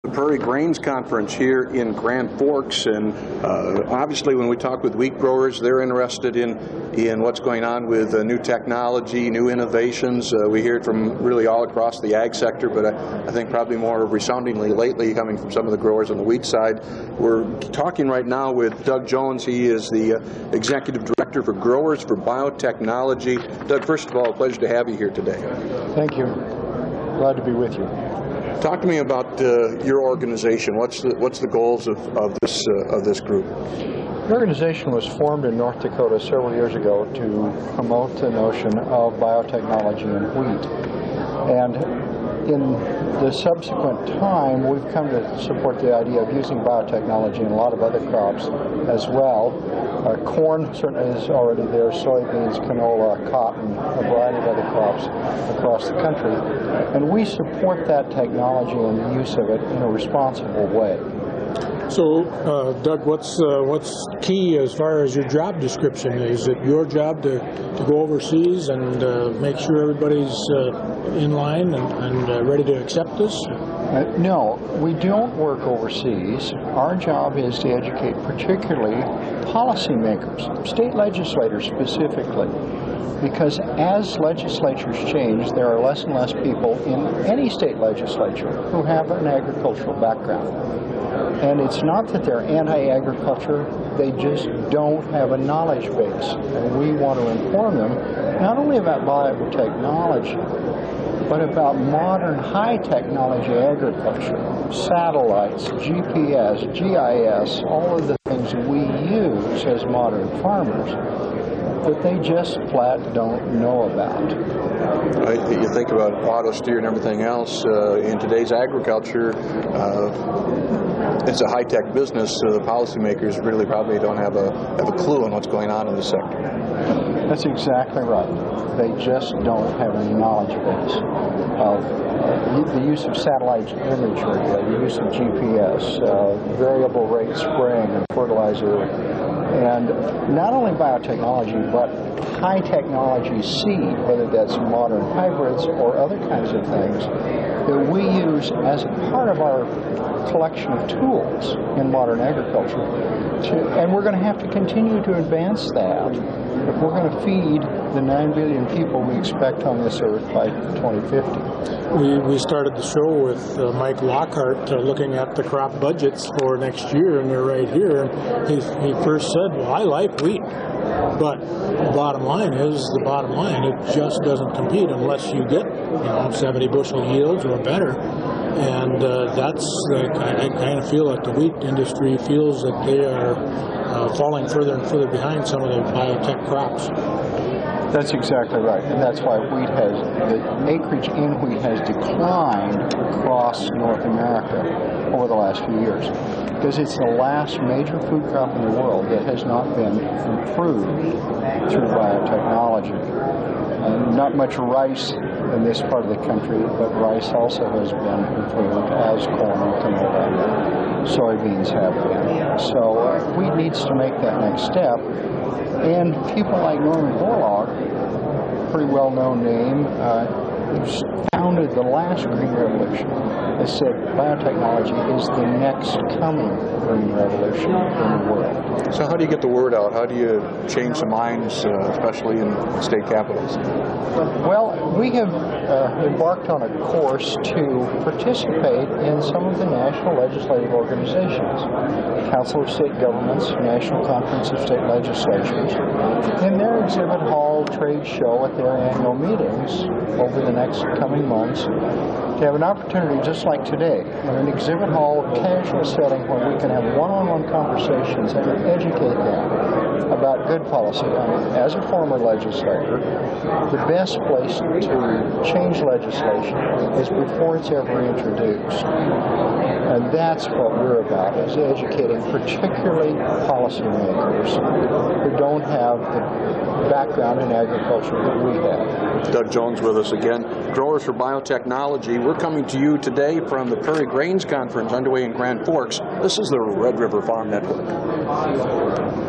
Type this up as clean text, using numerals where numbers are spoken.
The Prairie Grains Conference here in Grand Forks, and obviously when we talk with wheat growers, they're interested in what's going on with new technology, new innovations. We hear it from really all across the ag sector, but I think probably more resoundingly lately coming from some of the growers on the wheat side. We're talking right now with Doug Jones. He is the Executive Director for Growers for Biotechnology. Doug, first of all, a pleasure to have you here today. Thank you. Glad to be with you. Talk to me about your organization. What's the goals of this group? The organization was formed in North Dakota several years ago to promote the notion of biotechnology in wheat. And in the subsequent time, we've come to support the idea of using biotechnology in a lot of other crops as well. Corn certainly is already there, soybeans, canola, cotton, a variety of other crops across the country. And we support that technology and the use of it in a responsible way. So, Doug, what's key as far as your job description? Is it your job to go overseas and make sure everybody's in line and ready to accept this? No, we don't work overseas. Our job is to educate particularly policymakers, state legislators specifically, because as legislatures change, there are less and less people in any state legislature who have an agricultural background. And it's not that they're anti-agriculture, they just don't have a knowledge base. And we want to inform them not only about biotechnology, but about modern high-technology agriculture, satellites, GPS, GIS, all of the things we use as modern farmers that they just flat don't know about. You think about auto steer and everything else. In today's agriculture, it's a high-tech business, so the policymakers really probably don't have a clue on what's going on in the sector. That's exactly right. They just don't have any knowledge base of the use of satellite imagery, the use of GPS, variable rate spraying and fertilizer, and not only biotechnology, but high technology seed, whether that's modern hybrids or other kinds of things that we use as a part of our collection of tools in modern agriculture. And we're going to have to continue to advance that if we're going to feed the 9 billion people we expect on this earth by 2050. We started the show with Mike Lockhart looking at the crop budgets for next year, and they're right here. He first said, well, I like wheat, but the bottom line is the bottom line. It just doesn't compete unless you get 70 bushel yields or better. And I kind of feel like the wheat industry feels that they are falling further and further behind some of the biotech crops. That's exactly right, and that's why the acreage in wheat has declined across North America over the last few years, because it's the last major food crop in the world that has not been improved through biotechnology. Not much rice in this part of the country, but rice also has been improved as corn, canola, and soybeans have been. So wheat needs to make that next step. And people like Norman Borlaug, pretty well-known name, who's founded the last green revolution, has said biotechnology is the next coming green revolution in the world. So how do you get the word out? How do you change the minds, especially in state capitals? Well, we have embarked on a course to participate in some of the national legislative organizations, Council of State Governments, National Conference of State Legislatures, in their exhibit hall trade show at their annual meetings over the next coming months, to have an opportunity just like today in an exhibit hall casual setting where we can have one-on-one conversations and educate them about good policy. As a former legislator, the best place to change legislation is before it's ever introduced. And that's what we're about, is educating particularly policymakers who don't have the background in agriculture that we have. Doug Jones with us again. Growers for Biotechnology. We're coming to you today from the Prairie Grains Conference underway in Grand Forks. This is the Red River Farm Network.